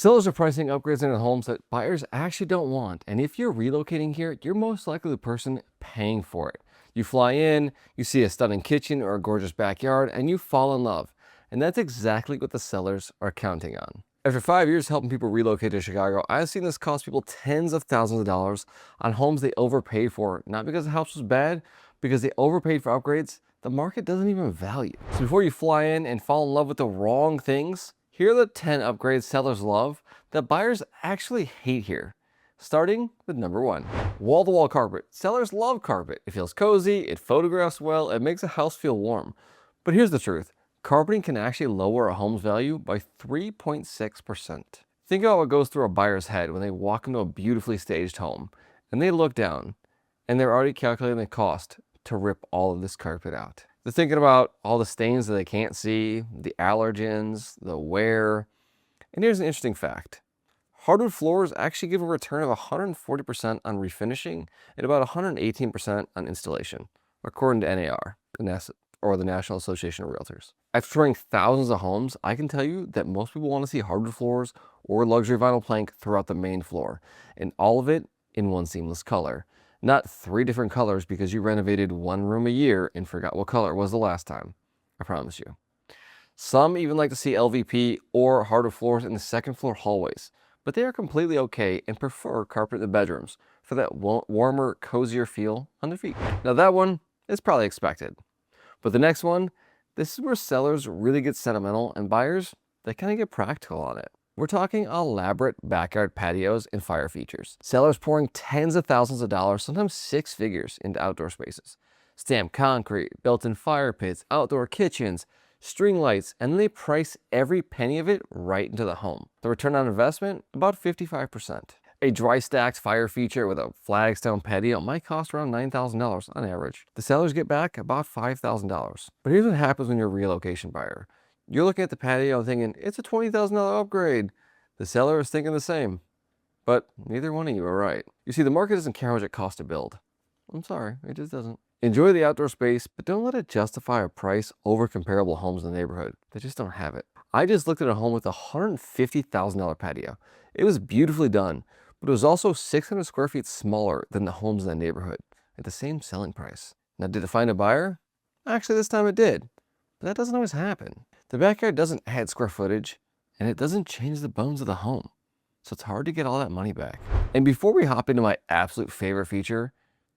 Sellers are pricing upgrades into homes that buyers actually don't want. And if you're relocating here, you're most likely the person paying for it. You fly in, you see a stunning kitchen or a gorgeous backyard, and you fall in love. And that's exactly what the sellers are counting on. After 5 years helping people relocate to Chicago, I've seen this cost people tens of thousands of dollars on homes they overpaid for, not because the house was bad, because they overpaid for upgrades the market doesn't even value. So before you fly in and fall in love with the wrong things, here are the 10 upgrades sellers love that buyers actually hate here. Starting with number 1, wall-to-wall carpet. Sellers love carpet. It feels cozy, it photographs well, it makes a house feel warm. But here's the truth. Carpeting can actually lower a home's value by 3.6%. Think about what goes through a buyer's head when they walk into a beautifully staged home and they look down and they're already calculating the cost to rip all of this carpet out. They're thinking about all the stains that they can't see, the allergens, the wear. And here's an interesting fact. Hardwood floors actually give a return of 140% on refinishing and about 118% on installation, according to NAR, the National Association of Realtors. After touring thousands of homes, I can tell you that most people want to see hardwood floors or luxury vinyl plank throughout the main floor, and all of it in one seamless color. Not 3 different colors because you renovated one room a year and forgot what color it was the last time. I promise you. Some even like to see LVP or hardwood floors in the second floor hallways, but they are completely okay and prefer carpet in the bedrooms for that warmer, cozier feel on their feet. Now that one is probably expected. But the next one, this is where sellers really get sentimental and buyers, they kind of get practical on it. We're talking elaborate backyard patios and fire features. Sellers pouring tens of thousands of dollars, sometimes 6 figures, into outdoor spaces. Stamped concrete, built-in fire pits, outdoor kitchens, string lights, and then they price every penny of it right into the home. The return on investment, about 55%. A dry stacked fire feature with a flagstone patio might cost around $9,000 on average. The sellers get back about $5,000. But here's what happens when you're a relocation buyer. You're looking at the patio and thinking, it's a $20,000 upgrade. The seller is thinking the same. But neither one of you are right. You see, the market doesn't care how much it costs to build. I'm sorry, it just doesn't. Enjoy the outdoor space, but don't let it justify a price over comparable homes in the neighborhood. They just don't have it. I just looked at a home with a $150,000 patio. It was beautifully done, but it was also 600 square feet smaller than the homes in the neighborhood at the same selling price. Now, did it find a buyer? Actually, this time it did, but that doesn't always happen. The backyard doesn't add square footage, and it doesn't change the bones of the home, so it's hard to get all that money back. And before we hop into my absolute favorite feature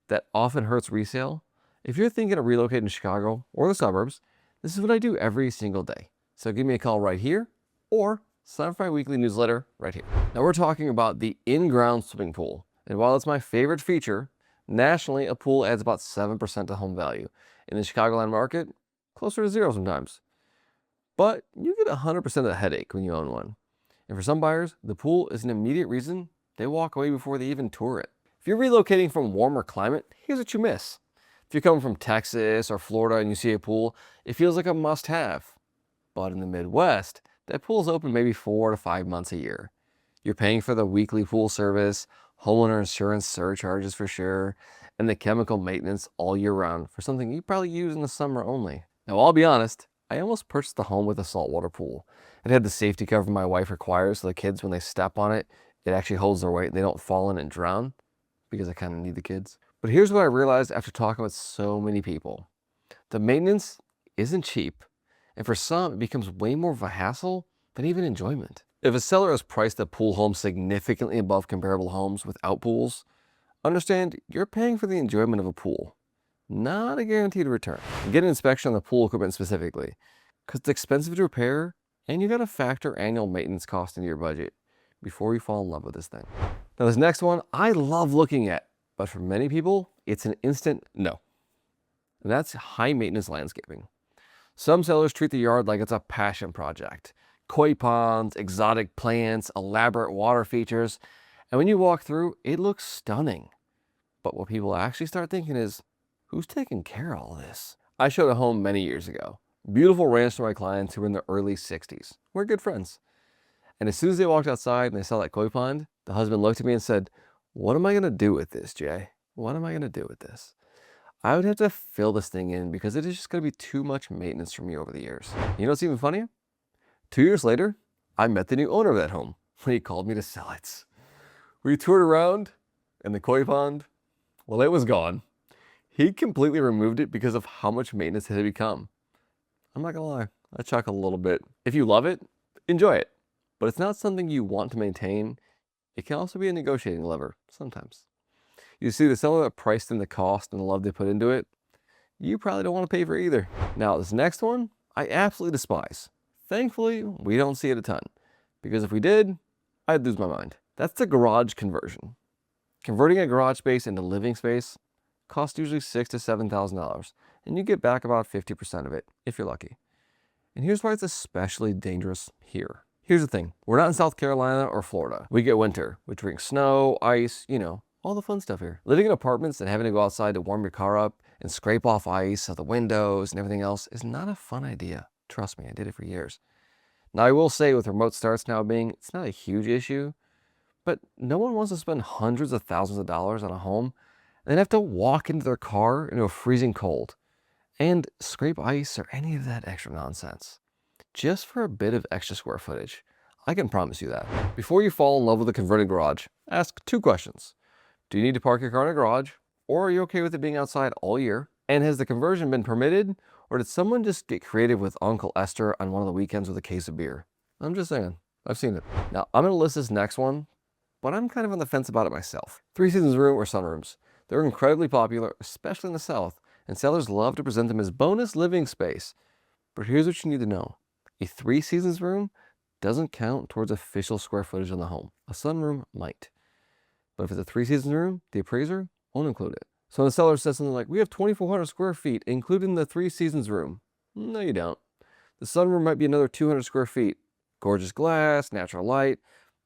that often hurts resale, if you're thinking of relocating to Chicago or the suburbs, this is what I do every single day. So give me a call right here or sign up for my weekly newsletter right here. Now we're talking about the in-ground swimming pool. And while it's my favorite feature, nationally a pool adds about 7% to home value. In the Chicagoland market, closer to 0 sometimes. But you get 100% of the headache when you own one. And for some buyers, the pool is an immediate reason they walk away before they even tour it. If you're relocating from a warmer climate, here's what you miss. If you're coming from Texas or Florida and you see a pool, it feels like a must-have. But in the Midwest, that pool is open maybe 4 to 5 months a year. You're paying for the weekly pool service, homeowner insurance surcharges for sure, and the chemical maintenance all year round for something you probably use in the summer only. Now, I'll be honest, I almost purchased the home with a saltwater pool. It had the safety cover my wife requires so the kids, when they step on it, it actually holds their weight and they don't fall in and drown, because I kind of need the kids. But here's what I realized after talking with so many people. The maintenance isn't cheap, and for some, it becomes way more of a hassle than even enjoyment. If a seller has priced a pool home significantly above comparable homes without pools, understand you're paying for the enjoyment of a pool, not a guaranteed return. Get an inspection on the pool equipment specifically, because it's expensive to repair, and you gotta factor annual maintenance cost into your budget before you fall in love with this thing. Now this next one, I love looking at, but for many people, it's an instant no. And that's high maintenance landscaping. Some sellers treat the yard like it's a passion project. Koi ponds, exotic plants, elaborate water features. And when you walk through, it looks stunning. But what people actually start thinking is, who's taking care of all this? I showed a home many years ago. Beautiful ranch to my clients who were in their early 60s. We're good friends. And as soon as they walked outside and they saw that koi pond, the husband looked at me and said, "What am I gonna do with this, Jay? What am I gonna do with this?" I would have to fill this thing in because it is just gonna be too much maintenance for me over the years. You know what's even funnier? 2 years later, I met the new owner of that home. when he called me to sell it. We toured around, and the koi pond, well, it was gone. He completely removed it because of how much maintenance it had become. I'm not gonna lie, I chuckled a little bit. If you love it, enjoy it. But it's not something you want to maintain. It can also be a negotiating lever, sometimes. You see, the seller that priced in the cost and the love they put into it, you probably don't want to pay for either. Now, this next one, I absolutely despise. Thankfully, we don't see it a ton, because if we did, I'd lose my mind. That's the garage conversion. Converting a garage space into living space costs usually $6,000 to $7,000, and you get back about 50% of it, if you're lucky. And here's why it's especially dangerous here. Here's the thing, we're not in South Carolina or Florida. We get winter, which brings snow, ice, all the fun stuff here. Living in apartments and having to go outside to warm your car up and scrape off ice out the windows and everything else is not a fun idea. Trust me, I did it for years. Now, I will say with remote starts now being, it's not a huge issue, but no one wants to spend hundreds of thousands of dollars on a home and then have to walk into their car into a freezing cold and scrape ice or any of that extra nonsense just for a bit of extra square footage. I can promise you that. Before you fall in love with a converted garage, ask 2 questions. Do you need to park your car in a garage, or are you okay with it being outside all year? And has the conversion been permitted, or did someone just get creative with Uncle Esther on one of the weekends with a case of beer? I'm just saying, I've seen it. Now, I'm gonna list this next one, but I'm kind of on the fence about it myself. 3 seasons room or sunrooms. They're incredibly popular, especially in the South, and sellers love to present them as bonus living space. But here's what you need to know. A 3 seasons room doesn't count towards official square footage on the home. A sunroom might. But if it's a 3 seasons room, the appraiser won't include it. So when the seller says something like, we have 2,400 square feet, including the 3 seasons room. No, you don't. The sunroom might be another 200 square feet. Gorgeous glass, natural light,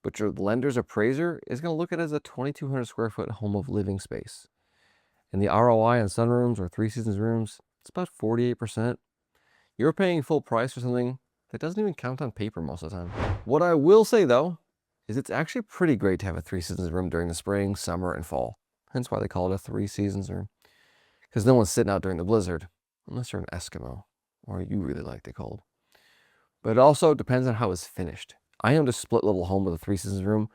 but your lender's appraiser is going to look at it as a 2,200 square foot home of living space. And the ROI on sunrooms or 3 seasons rooms, it's about 48%. You're paying full price for something that doesn't even count on paper most of the time. What I will say though, is it's actually pretty great to have a 3 seasons room during the spring, summer, and fall. Hence why they call it a 3 seasons room. Because no one's sitting out during the blizzard, unless you're an Eskimo, or you really like the cold. But it also depends on how it's finished. I owned a split level home with a 3 seasons room,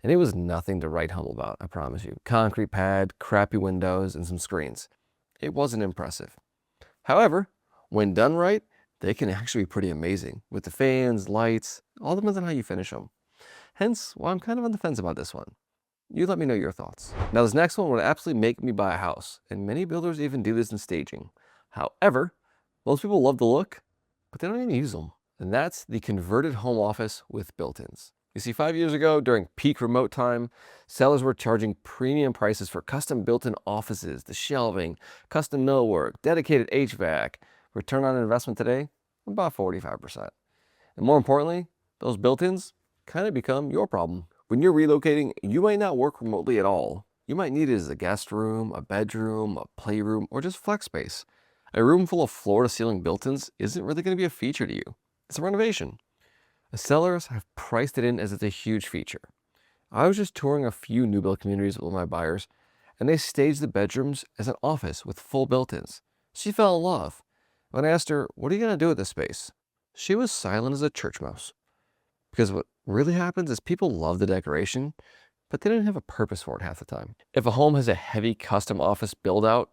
and it was nothing to write home about, I promise you. Concrete pad, crappy windows, and some screens. It wasn't impressive. However, when done right, they can actually be pretty amazing with the fans, lights, all depends on how you finish them. Hence, why I'm kind of on the fence about this one. You let me know your thoughts. Now, this next one would absolutely make me buy a house, and many builders even do this in staging. However, most people love the look, but they don't even use them. And that's the converted home office with built-ins. You see, 5 years ago, during peak remote time, sellers were charging premium prices for custom built-in offices, the shelving, custom millwork, dedicated HVAC. Return on investment today, about 45%. And more importantly, those built-ins kind of become your problem. When you're relocating, you might not work remotely at all. You might need it as a guest room, a bedroom, a playroom, or just flex space. A room full of floor-to-ceiling built-ins isn't really going to be a feature to you. It's a renovation. The sellers have priced it in as it's a huge feature. I was just touring a few new build communities with my buyers, and they staged the bedrooms as an office with full built-ins. She fell in love. When I asked her, what are you going to do with this space? She was silent as a church mouse. Because what really happens is people love the decoration, but they didn't have a purpose for it half the time. If a home has a heavy custom office build out,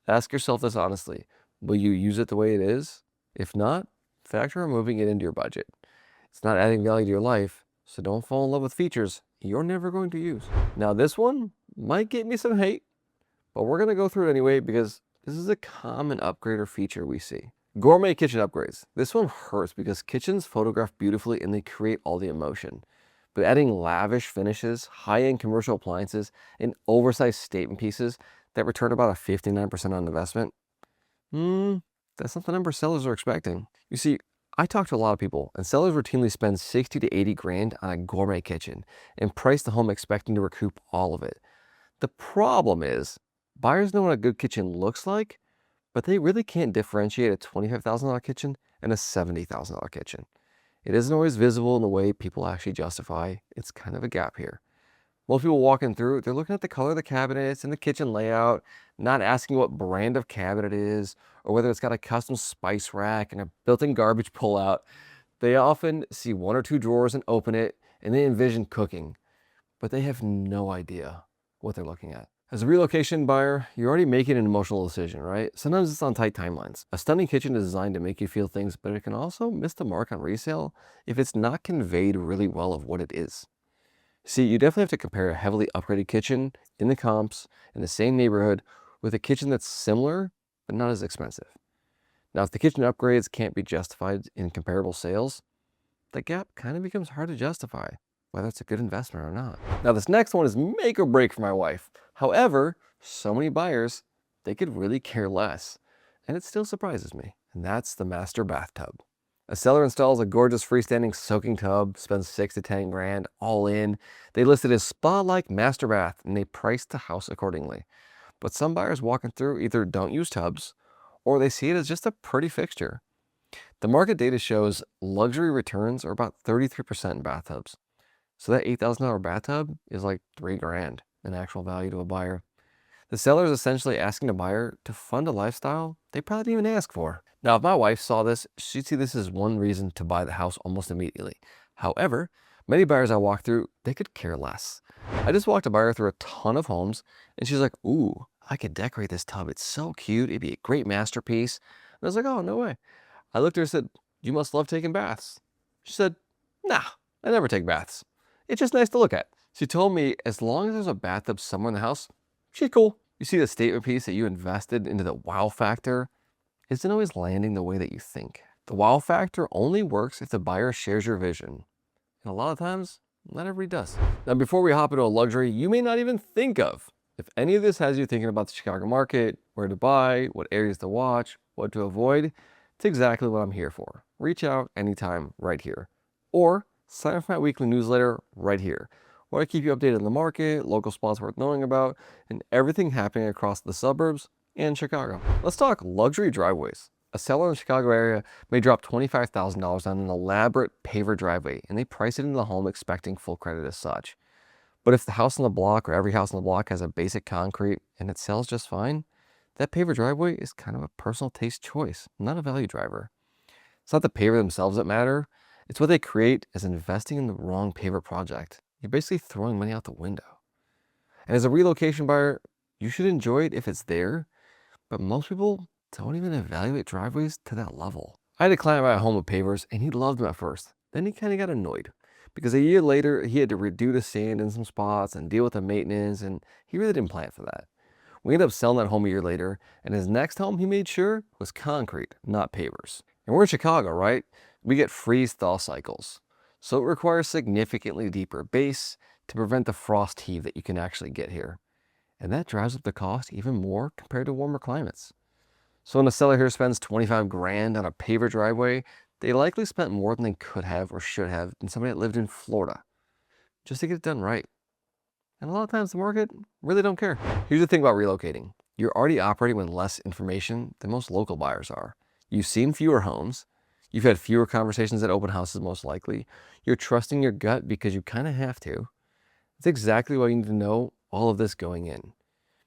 ask yourself this honestly. Will you use it the way it is? If not, factor removing it into your budget. It's not adding value to your life, so don't fall in love with features you're never going to use. Now this one might get me some hate, but we're going to go through it anyway because this is a common upgrade or feature we see. Gourmet kitchen upgrades. This one hurts because kitchens photograph beautifully and they create all the emotion. But adding lavish finishes, high-end commercial appliances, and oversized statement pieces that return about a 59% on investment, that's not the number sellers are expecting. You see, I talk to a lot of people, and sellers routinely spend 60 to 80 grand on a gourmet kitchen and price the home expecting to recoup all of it. The problem is, buyers know what a good kitchen looks like, but they really can't differentiate a $25,000 kitchen and a $70,000 kitchen. It isn't always visible in the way people actually justify. It's kind of a gap here. Most people walking through, they're looking at the color of the cabinets and the kitchen layout, not asking what brand of cabinet it is, or whether it's got a custom spice rack and a built-in garbage pullout. They often see 1 or 2 drawers and open it, and they envision cooking, but they have no idea what they're looking at. As a relocation buyer, you're already making an emotional decision, right? Sometimes it's on tight timelines. A stunning kitchen is designed to make you feel things, but it can also miss the mark on resale if it's not conveyed really well of what it is. See, you definitely have to compare a heavily upgraded kitchen in the comps in the same neighborhood with a kitchen that's similar, but not as expensive. Now, if the kitchen upgrades can't be justified in comparable sales, the gap kind of becomes hard to justify, whether it's a good investment or not. Now, this next one is make or break for my wife. However, so many buyers, they could really care less, and it still surprises me, and that's the master bathtub. A seller installs a gorgeous freestanding soaking tub, spends 6 to 10 grand, all in. They list it as spa-like master bath, and they price the house accordingly. But some buyers walking through either don't use tubs, or they see it as just a pretty fixture. The market data shows luxury returns are about 33% in bathtubs. So that $8,000 bathtub is like 3 grand in actual value to a buyer. The seller is essentially asking the buyer to fund a lifestyle they probably didn't even ask for. Now, if my wife saw this, she'd see this as one reason to buy the house almost immediately. However, many buyers I walk through, they could care less. I just walked a buyer through a ton of homes, and she's like, ooh, I could decorate this tub. It's so cute. It'd be a great masterpiece. And I was like, oh, no way. I looked at her and said, you must love taking baths. She said, nah, I never take baths. It's just nice to look at. She told me as long as there's a bathtub somewhere in the house, she's cool. You see, the statement piece that you invested into the wow factor isn't always landing the way that you think. The wow factor only works if the buyer shares your vision. And a lot of times, not everybody does. Now, before we hop into a luxury you may not even think of, if any of this has you thinking about the Chicago market, where to buy, what areas to watch, what to avoid, it's exactly what I'm here for. Reach out anytime right here. Or sign up for my weekly newsletter right here, where I keep you updated on the market, local spots worth knowing about, and everything happening across the suburbs and Chicago. Let's talk luxury driveways. A seller in the Chicago area may drop $25,000 on an elaborate paver driveway, and they price it into the home expecting full credit as such. But if the house on the block or every house on the block has a basic concrete and it sells just fine, that paver driveway is kind of a personal taste choice, not a value driver. It's not the paver themselves that matter. It's what they create as investing in the wrong paver project. You're basically throwing money out the window. And as a relocation buyer, you should enjoy it if it's there, but most people don't even evaluate driveways to that level. I had a client buy a home with pavers, and he loved them at first. Then he kind of got annoyed because a year later, he had to redo the sand in some spots and deal with the maintenance, and he really didn't plan for that. We ended up selling that home a year later, and his next home he made sure was concrete, not pavers. And we're in Chicago, right? We get freeze-thaw cycles. So it requires significantly deeper base to prevent the frost heave that you can actually get here. And that drives up the cost even more compared to warmer climates. So when a seller here spends 25 grand on a paver driveway, they likely spent more than they could have or should have than somebody that lived in Florida just to get it done right. And a lot of times the market really don't care. Here's the thing about relocating. You're already operating with less information than most local buyers are. You've seen fewer homes. You've had fewer conversations at open houses most likely. You're trusting your gut because you kind of have to. It's exactly why you need to know all of this going in.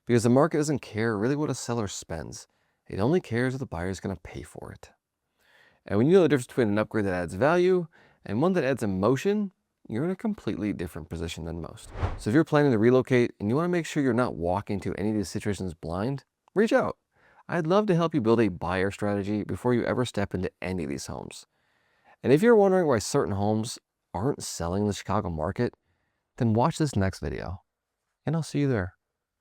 Because the market doesn't care really what a seller spends. It only cares if the buyer is going to pay for it. And when you know the difference between an upgrade that adds value and one that adds emotion, you're in a completely different position than most. So if you're planning to relocate and you want to make sure you're not walking into any of these situations blind, reach out. I'd love to help you build a buyer strategy before you ever step into any of these homes. And if you're wondering why certain homes aren't selling in the Chicago market, then watch this next video, and I'll see you there.